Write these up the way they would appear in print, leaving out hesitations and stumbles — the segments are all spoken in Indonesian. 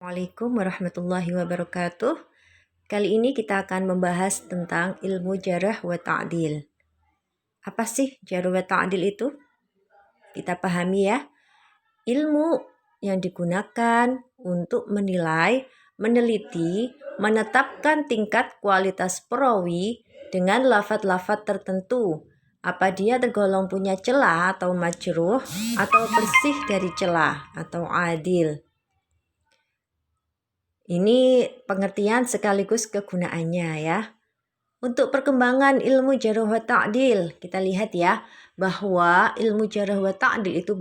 Assalamualaikum warahmatullahi wabarakatuh. Kali ini kita akan membahas tentang ilmu jarah wa ta'dil. Apa sih jarah wa ta'dil itu? Kita pahami ya. Ilmu yang digunakan untuk menilai, meneliti, menetapkan tingkat kualitas perawi dengan lafadz-lafadz tertentu. Apa dia tergolong punya celah atau majruh, atau bersih dari celah atau adil. Ini pengertian sekaligus kegunaannya ya. Untuk perkembangan ilmu jarh wa ta'dil, kita lihat ya bahwa ilmu jarh wa ta'dil itu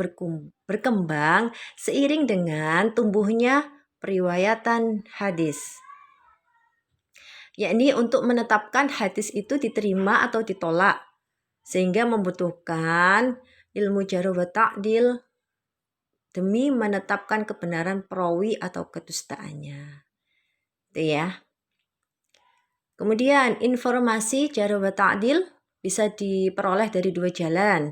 berkembang seiring dengan tumbuhnya periwayatan hadis. Yakni untuk menetapkan hadis itu diterima atau ditolak, sehingga membutuhkan ilmu jarh wa ta'dil demi menetapkan kebenaran perawi atau kedustaannya. Itu ya. Kemudian informasi jarh wa ta'dil bisa diperoleh dari dua jalan.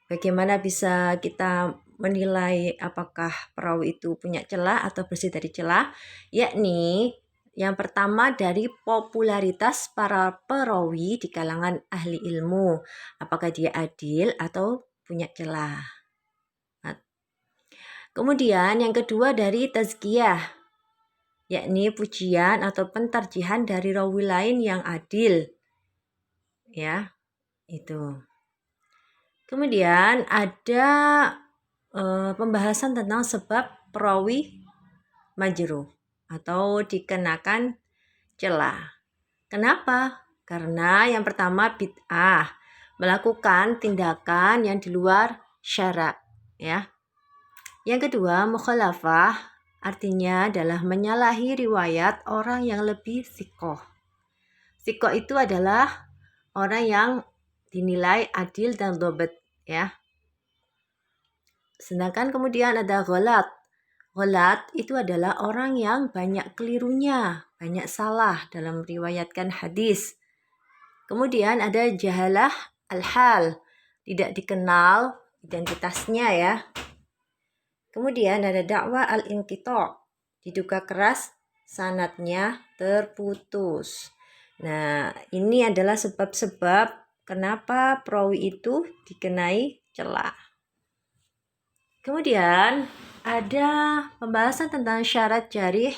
Bagaimana bisa kita menilai apakah perawi itu punya celah atau bersih dari celah? Yakni yang pertama dari popularitas para perawi di kalangan ahli ilmu. Apakah dia adil atau punya celah? Kemudian yang kedua dari tazkiyah, yakni pujian atau pentarjihan dari rawi lain yang adil. Ya, itu. Kemudian ada pembahasan tentang sebab perawi majruh atau dikenakan celah. Kenapa? Karena yang pertama bid'ah, melakukan tindakan yang di luar syarak, ya. Yang kedua, mukhalafah, artinya adalah menyalahi riwayat orang yang lebih thiqah. Thiqah itu adalah orang yang dinilai adil dan dhabt, ya. Sedangkan kemudian ada ghalat. Ghalat itu adalah orang yang banyak kelirunya, banyak salah dalam meriwayatkan hadis. Kemudian ada jahalah al-hal, tidak dikenal identitasnya ya. Kemudian ada dakwah al-inqita', diduga keras sanadnya terputus. Nah, ini adalah sebab-sebab kenapa perawi itu dikenai celah. Kemudian ada pembahasan tentang syarat jarih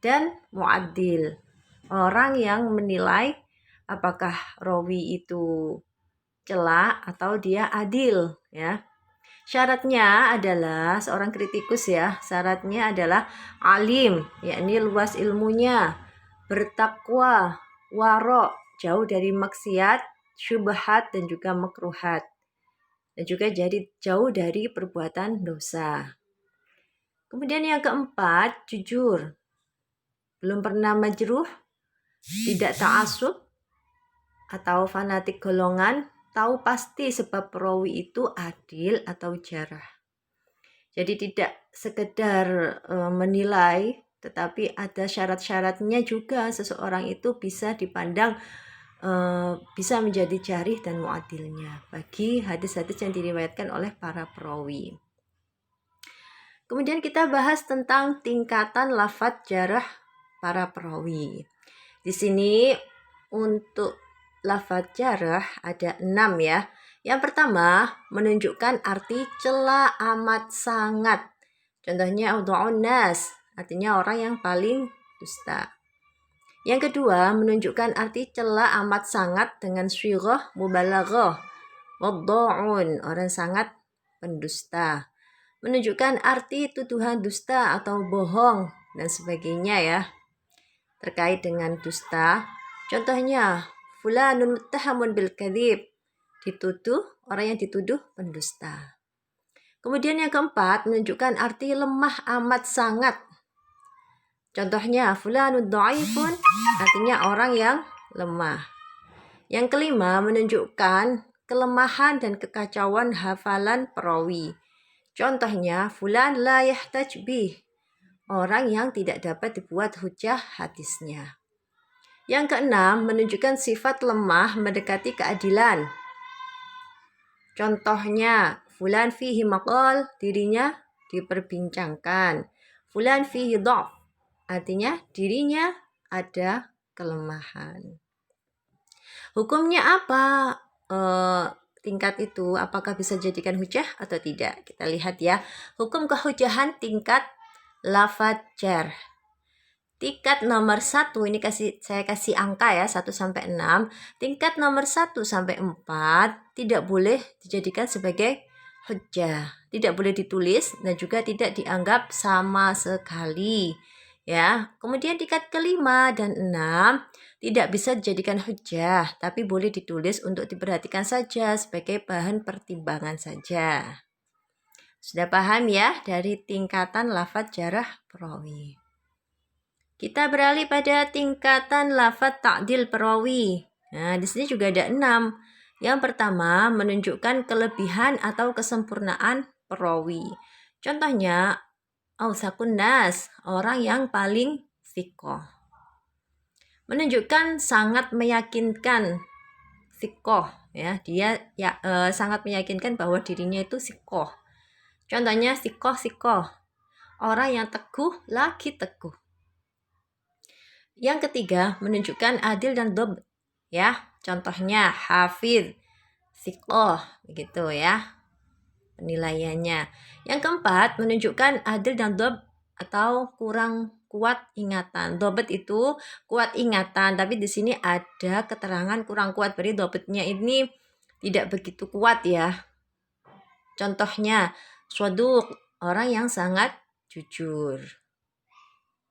dan mu'addil. Orang yang menilai apakah rawi itu celah atau dia adil ya. Syaratnya adalah seorang kritikus ya. Syaratnya adalah alim, yakni luas ilmunya, bertakwa, waro, jauh dari maksiat, syubhat dan juga makruhat. Dan juga jadi jauh dari perbuatan dosa. Kemudian yang keempat, jujur. Belum pernah majruh, tidak ta'assub atau fanatik golongan, tahu pasti sebab perawi itu adil atau jarah. Jadi tidak sekedar menilai, tetapi ada syarat-syaratnya juga seseorang itu bisa dipandang bisa menjadi jarih dan mu'adilnya bagi hadis-hadis yang diriwayatkan oleh para perawi. Kemudian kita bahas tentang tingkatan lafadz jarah para perawi. Di sini untuk lafadz jarah ada 6 ya. Yang pertama menunjukkan arti celah amat sangat. Contohnya audha'un nas, artinya orang yang paling dusta. Yang kedua menunjukkan arti celah amat sangat dengan syighah mubalaghah. Wadda'un, orang sangat pendusta. Menunjukkan arti tuduhan dusta atau bohong dan sebagainya ya. Terkait dengan dusta, contohnya fulanun muttahamun bil kadzib, dituduh, orang yang dituduh pendusta. Kemudian yang keempat menunjukkan arti lemah amat sangat. Contohnya fulanun dhaifun, artinya orang yang lemah. Yang kelima menunjukkan kelemahan dan kekacauan hafalan perawi. Contohnya fulan la yahtaj bih, orang yang tidak dapat dibuat hujah hadisnya. Yang keenam menunjukkan sifat lemah mendekati keadilan. Contohnya fulan fihi maqal, dirinya diperbincangkan. Fulan fihi dhaf, artinya dirinya ada kelemahan. Hukumnya apa? Tingkat itu apakah bisa dijadikan hujah atau tidak? Kita lihat ya. Hukum kehujahan tingkat lafadz jarh. Tingkat nomor 1 ini saya kasih angka ya 1 sampai 6. Tingkat nomor 1 sampai 4 tidak boleh dijadikan sebagai hujjah. Tidak boleh ditulis dan juga tidak dianggap sama sekali. Ya, kemudian tingkat kelima dan 6 tidak bisa dijadikan hujjah, tapi boleh ditulis untuk diperhatikan saja sebagai bahan pertimbangan saja. Sudah paham ya dari tingkatan lafadz jarh perawi. Kita beralih pada tingkatan lafadz ta'dil perawi. Nah, di sini juga ada 6. Yang pertama, menunjukkan kelebihan atau kesempurnaan perawi. Contohnya, awsaqun nas, orang yang paling thiqah. Menunjukkan sangat meyakinkan thiqah, ya. Dia sangat meyakinkan bahwa dirinya itu thiqah. Contohnya thiqah, orang yang teguh lagi teguh. Yang ketiga, menunjukkan adil dan dhabt, ya. Contohnya hafiz, thiqah, begitu ya penilaiannya. Yang keempat, menunjukkan adil dan dhabt atau kurang kuat ingatan. Dhabt itu kuat ingatan, tapi di sini ada keterangan kurang kuat, berarti dhabtnya ini tidak begitu kuat ya. Contohnya shaduq, orang yang sangat jujur.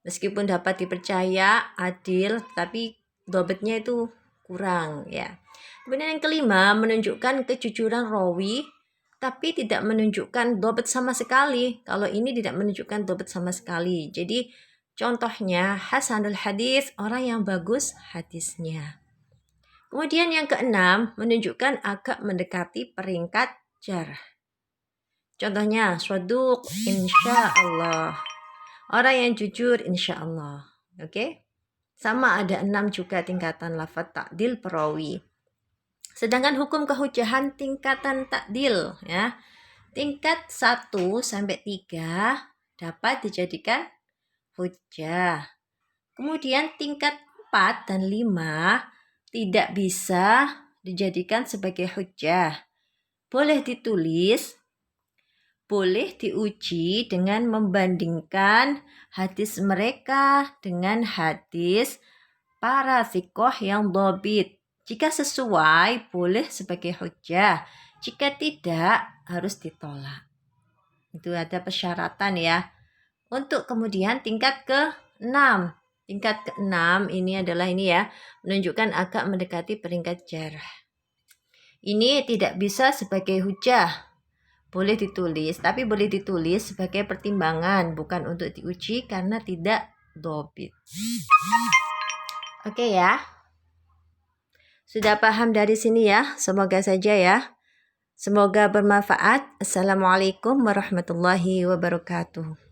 Meskipun dapat dipercaya, adil, tapi dhabtnya itu kurang ya. Kemudian yang kelima, menunjukkan kejujuran rawi, tapi tidak menunjukkan dhabt sama sekali. Kalau ini tidak menunjukkan dhabt sama sekali. Jadi contohnya hasanul hadis, orang yang bagus hadisnya. Kemudian yang keenam, menunjukkan agak mendekati peringkat jarh. Contohnya shaduq, insya Allah. Orang yang jujur insya Allah. Oke? Sama ada 6 juga tingkatan lafadz ta'dil perawi. Sedangkan hukum kehujahan tingkatan ta'dil ya. Tingkat 1 sampai 3 dapat dijadikan hujjah. Kemudian tingkat 4 dan 5 tidak bisa dijadikan sebagai hujjah. Boleh ditulis, boleh diuji dengan membandingkan hadis mereka dengan hadis para thiqah yang dhabit. Jika sesuai, boleh sebagai hujjah. Jika tidak, harus ditolak. Itu ada persyaratan ya. Untuk kemudian tingkat ke-6. Tingkat ke-6 ini adalah ini ya, menunjukkan agak mendekati peringkat jarh. Ini tidak bisa sebagai hujjah. Boleh ditulis, tapi boleh ditulis sebagai pertimbangan, bukan untuk diuji karena tidak dhabit. Oke ya. Sudah paham dari sini ya? Semoga saja ya. Semoga bermanfaat. Assalamualaikum warahmatullahi wabarakatuh.